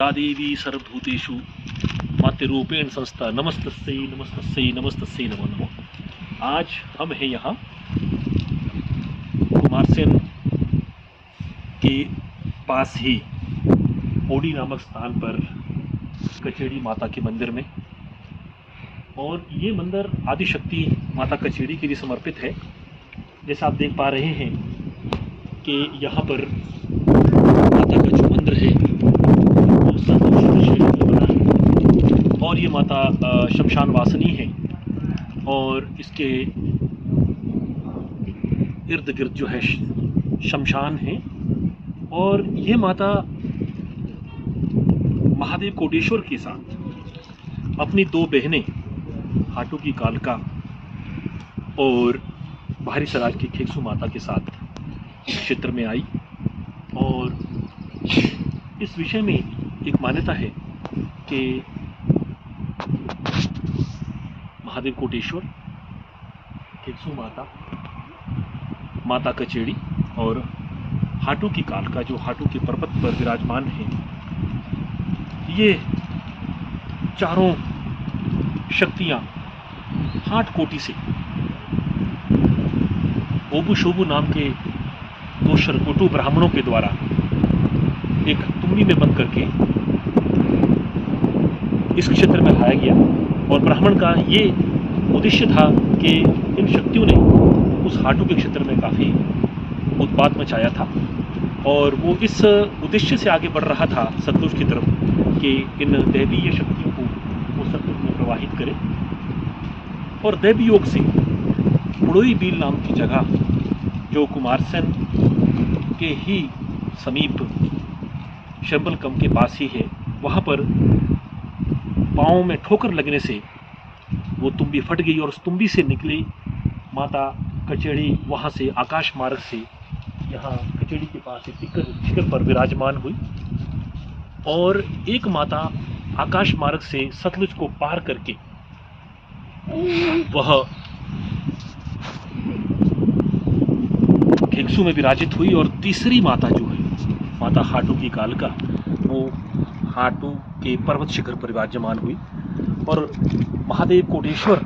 या देवी सर्वभूतेषु मातृरूपेण संस्था नमस्तस्यै नमस्तस्यै नमस्तस्यै नमो नमः। आज हम हैं यहाँ कुमारसेन के पास ही ओडी नामक स्थान पर कचेड़ी माता के मंदिर में, और ये मंदिर आदिशक्ति माता कचेड़ी के लिए समर्पित है। जैसा आप देख पा रहे हैं कि यहाँ पर माता का जो मंदिर है और ये माता शमशान वासिनी है, और इसके इर्द गिर्द जो है शमशान है। और ये माता महादेव कोटेश्वर के साथ अपनी दो बहनें हाटू की कालका और बाहरी सराज की खेकसू माता के साथ इस क्षेत्र में आई। और इस विषय में एक मान्यता है कि महादेव कोटेश्वर, खेकसू माता, माता कचेड़ी और हाटू की कालका जो हाटू के पर्वत पर विराजमान है, ये चारों शक्तियां हाट कोटि से ओबू शोबू नाम के दो शरकोटू ब्राह्मणों के द्वारा एक तुमनी में बंद करके इस क्षेत्र में लाया गया। और ब्राह्मण का ये उद्देश्य था कि इन शक्तियों ने उस हाटू के क्षेत्र में काफ़ी उत्पात मचाया था, और वो इस उद्देश्य से आगे बढ़ रहा था सतलुज की तरफ कि इन दैवीय शक्तियों को वो सतलुज में प्रवाहित करे। और दैवी योग से पुड़ोई बील नाम की जगह जो कुमारसेन के ही समीप शंबलकम के पास ही है, वहाँ पर पाँव में ठोकर लगने से वो तुम्बी फट गई, और उस तुम्बी से निकली माता कचेड़ी वहाँ से आकाश मार्ग से यहाँ कचेड़ी के पास एक शिखर पर विराजमान हुई। और एक माता आकाश मार्ग से सतलुज को पार करके वह खेकसू में विराजित हुई। और तीसरी माता जो है माता हाटू की कालका, वो हाटू के पर्वत शिखर पर विराजमान हुई। और महादेव कोटेश्वर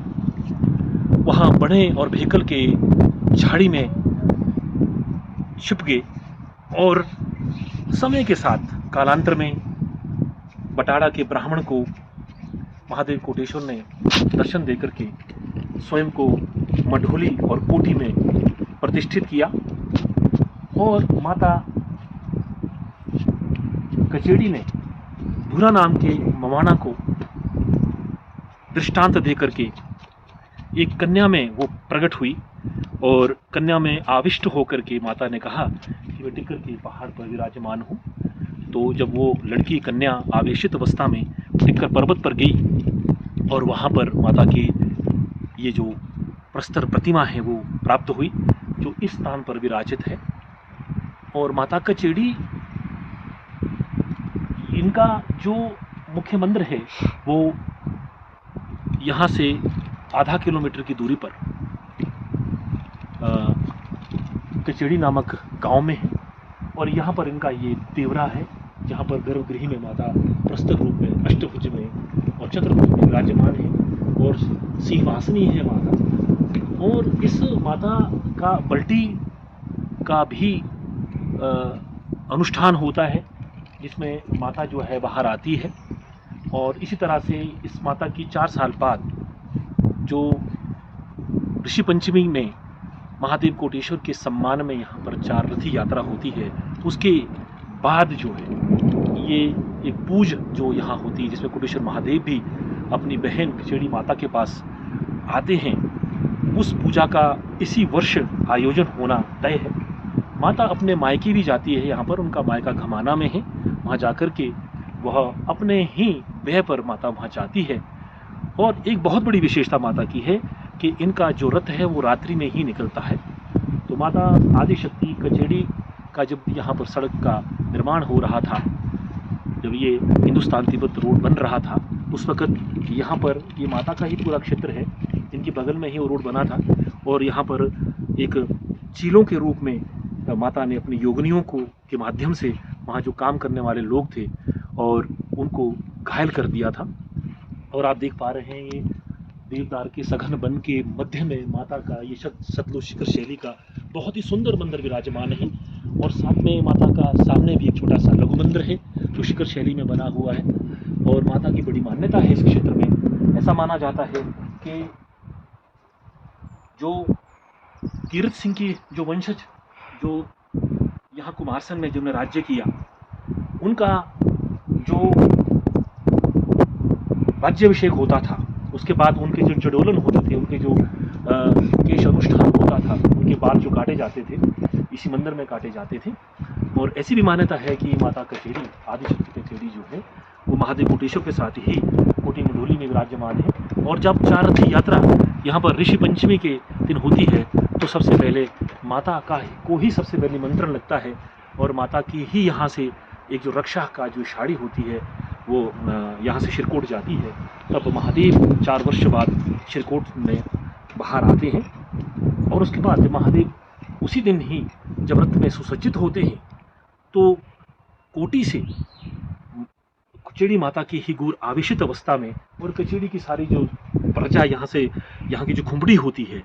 वहाँ बड़े और भेकल के झाड़ी में छिप गए। और समय के साथ कालांतर में बटाड़ा के ब्राह्मण को महादेव कोटेश्वर ने दर्शन देकर के स्वयं को मढ़ोली और कोठी में प्रतिष्ठित किया। और माता कचेड़ी ने धुरा नाम के मवाना को दृष्टांत देकर के एक कन्या में वो प्रकट हुई, और कन्या में आविष्ट होकर के माता ने कहा कि मैं टिक्कर के पहाड़ पर विराजमान हूँ। तो जब वो लड़की कन्या आवेशित अवस्था में टिक्कर पर्वत पर गई और वहाँ पर माता की ये जो प्रस्तर प्रतिमा है वो प्राप्त हुई जो इस स्थान पर विराजित है। और माता कचेड़ी, इनका जो मुख्य मंदिर है वो यहाँ से आधा किलोमीटर की दूरी पर कचेड़ी नामक गांव में है। और यहाँ पर इनका ये देवरा है जहाँ पर गर्भगृह में माता प्रस्तर रूप में, अष्टभुज में और चतुर्भुज में विराजमान है, और सिंहासनी है माता। और इस माता का बल्टी का भी अनुष्ठान होता है जिसमें माता जो है बाहर आती है। और इसी तरह से इस माता की 4 साल बाद जो ऋषि पंचमी में महादेव कोटेश्वर के सम्मान में यहाँ पर 4 रथी यात्रा होती है, उसके बाद जो है ये एक पूज जो यहाँ होती है जिसमें कोटेश्वर महादेव भी अपनी बहन कचेड़ी माता के पास आते हैं, उस पूजा का इसी वर्ष आयोजन होना तय है। माता अपने मायके भी जाती है, यहाँ पर उनका मायका घमाना में है, वहाँ जाकर के वह अपने ही व्यय पर माता वहाँ जाती है। और एक बहुत बड़ी विशेषता माता की है कि इनका जो रथ है वो रात्रि में ही निकलता है। तो माता आदिशक्ति कचेड़ी का जब यहाँ पर सड़क का निर्माण हो रहा था, जब ये हिंदुस्तान तिब्बत रोड बन रहा था, उस वक़्त यहाँ पर ये माता का ही पूरा क्षेत्र है, इनके बगल में ही वो रोड बना था। और यहाँ पर एक चीलों के रूप में माता ने अपनी योगिनियों को के माध्यम से वहाँ जो काम करने वाले लोग थे और उनको घायल कर दिया था। और आप देख पा रहे हैं ये देवदार के सघन वन के मध्य में माता का ये सतलुज शिखर शैली का बहुत ही सुंदर मंदिर विराजमान है। और साथ में माता का सामने भी एक छोटा सा लघु मंदिर है जो शिखर शैली में बना हुआ है। और माता की बड़ी मान्यता है इस क्षेत्र में। ऐसा माना जाता है कि जो कीर्त सिंह की जो वंशज जो यहाँ कुमारसैन में जिन्होंने राज्य किया, उनका जो राज्याभिषेक होता था उसके बाद उनके जो जडोलन होते थे, उनके जो केश अनुष्ठान होता था, उनके बाल जो काटे जाते थे इसी मंदिर में काटे जाते थे। और ऐसी भी मान्यता है कि माता कचेड़ी आदिशक्ति कचेड़ी जो है वो महादेव कोटेश्वर के साथ ही कोटी मंडोली में विराजमान है। और जब चार रथी यात्रा यहाँ पर ऋषि पंचमी के दिन होती है तो सबसे पहले माता का को ही सबसे पहले निमंत्रण लगता है और माता की ही यहाँ से एक जो रक्षा का जो साड़ी होती है वो यहाँ से शिरकोट जाती है। तब महादेव 4 वर्ष बाद शिरकोट में बाहर आते हैं। और उसके बाद जब महादेव उसी दिन ही जब रथ में सुसज्जित होते हैं तो कोटी से कचेड़ी माता की ही गूर आवेशित अवस्था में और कचेड़ी की सारी जो प्रजा यहाँ से यहाँ की जो खुंबड़ी होती है,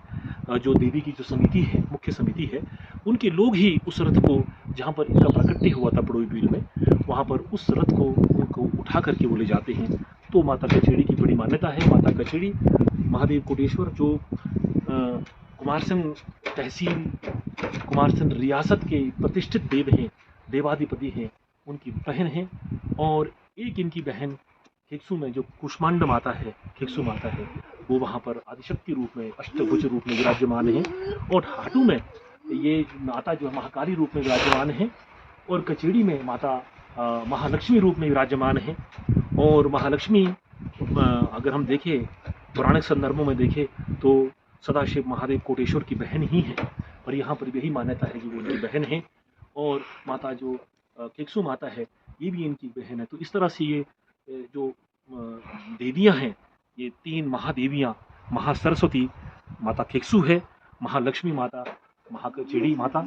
जो देवी की जो समिति है, मुख्य समिति है, उनके लोग ही उस रथ को जहाँ पर इनका प्राकट्य हुआ था बड़ोई बिल में, वहाँ पर उस रथ को उनको उठा करके वो ले जाते हैं। तो माता कचेड़ी की बड़ी मान्यता है। माता कचेड़ी महादेव कोटेश्वर जो कुमारसैन तहसील कुमारसैन रियासत के प्रतिष्ठित देव हैं, देवाधिपति हैं, उनकी बहन हैं। और एक इनकी बहन खेकसू में जो कुष्मांड माता है, खेकसू माता है, वो वहाँ पर आदिशक्ति रूप में अष्टभुज रूप में विराजमान है। और हाटू में ये माता जो महाकाली रूप में विराजमान है। और कचेड़ी में माता महालक्ष्मी रूप में विराजमान है। और महालक्ष्मी अगर हम देखें पौराणिक संदर्भों में देखें तो सदाशिव महादेव कोटेश्वर की बहन ही है। और यहाँ पर यही मान्यता है कि वो उनकी बहन है। और माता जो खेकसू माता है ये भी इनकी बहन है। तो इस तरह से ये जो देवियाँ हैं, ये 3 महादेवियाँ, महासरस्वती माता खेकसू है, महालक्ष्मी माता महाकचेड़ी माता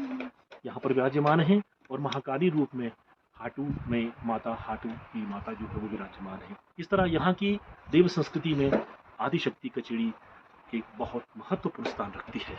यहाँ पर विराजमान है। और महाकाली रूप में हाटू में माता हाटू की माता जो है वो विराजमान है। इस तरह यहाँ की देव संस्कृति में आदिशक्ति कचेड़ी एक बहुत महत्वपूर्ण स्थान रखती है।